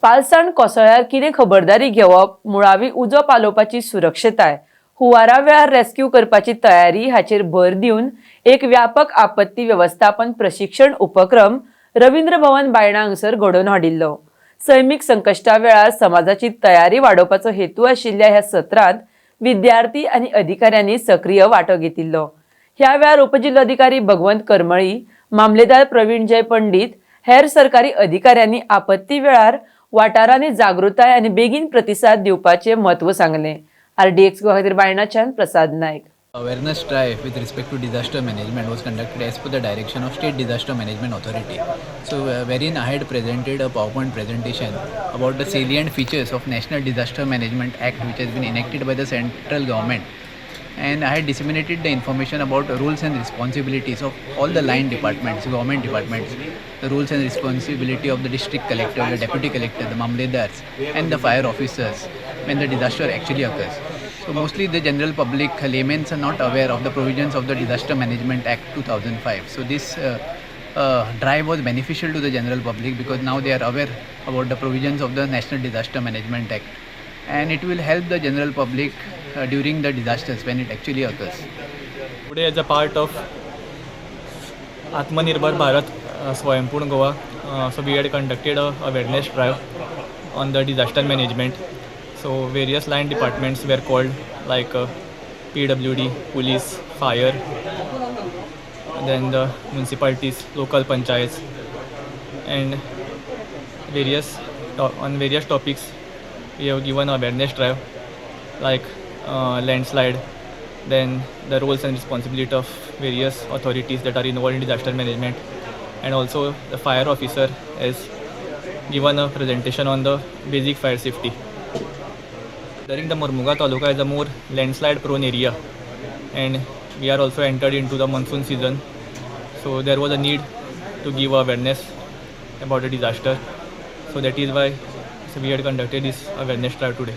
पालसाण कोसळ्यार कितें खबरदारी घेवप, मुळावी उजो पालोवपाची सुरक्षताय, हुंवारा वेळार रेस्क्यू करपाची तयारी हाचेर भर दिवन एक व्यापक आपत्ती व्यवस्थापन प्रशिक्षण उपक्रम रवींद्र भवन बायणा हांगसर घडोवन हाडिल्लो. सैमीक संकश्टा वेळार समाजाची तयारी वाडोवपाचो हेतू आशिल्ल्या ह्या सत्रांत विद्यार्थी आनी अधिकाऱ्यांनी सक्रिय वांटो घेतिल्लो. ह्या वेळार उपजिल्लोधिकारी भगवंत करमळी, मामलेदार प्रवीण जय पंडित, हेर सरकारी अधिकाऱ्यांनी आपत्ती वेळार वाठारांनी जागृताय आनी बेगीन प्रतिसाद दिवपाचें म्हत्व सांगलें. RDXGOA खातीर बायणाच्यान प्रसाद नायक. Awareness drive with respect to disaster management was conducted as per the direction of State Disaster Management Authority. So wherein I had presented a PowerPoint presentation about the salient features of National Disaster Management Act, which has been enacted by the central government, and I had disseminated the information about rules and responsibilities of all the line departments, government departments, the rules and responsibility of the district collector, the deputy collector, the mamledars and the fire officers when the disaster actually occurs. So mostly the general public, laymen are not aware of the provisions of the Disaster Management Act 2005. So this drive was beneficial to the general public because now they are aware about the provisions of the National Disaster Management Act, and it will help the general public during the disasters when it actually occurs. Today, as a part of Atmanirbhar Bharat Swayambhur Goa, so we had conducted a awareness drive on the disaster management. So various line departments were called, like PWD, police, fire, then the municipalities, local panchayats, and on various topics we have given awareness drive, like landslide, then the roles and responsibility of various authorities that are involved in disaster management, and also the fire officer has given a presentation on the basic fire safety. During the Mormuga Taluka is a more landslide prone area, and we are also entered into the monsoon season, so there was a need to give awareness about the disaster. So that is why we had conducted this awareness drive today.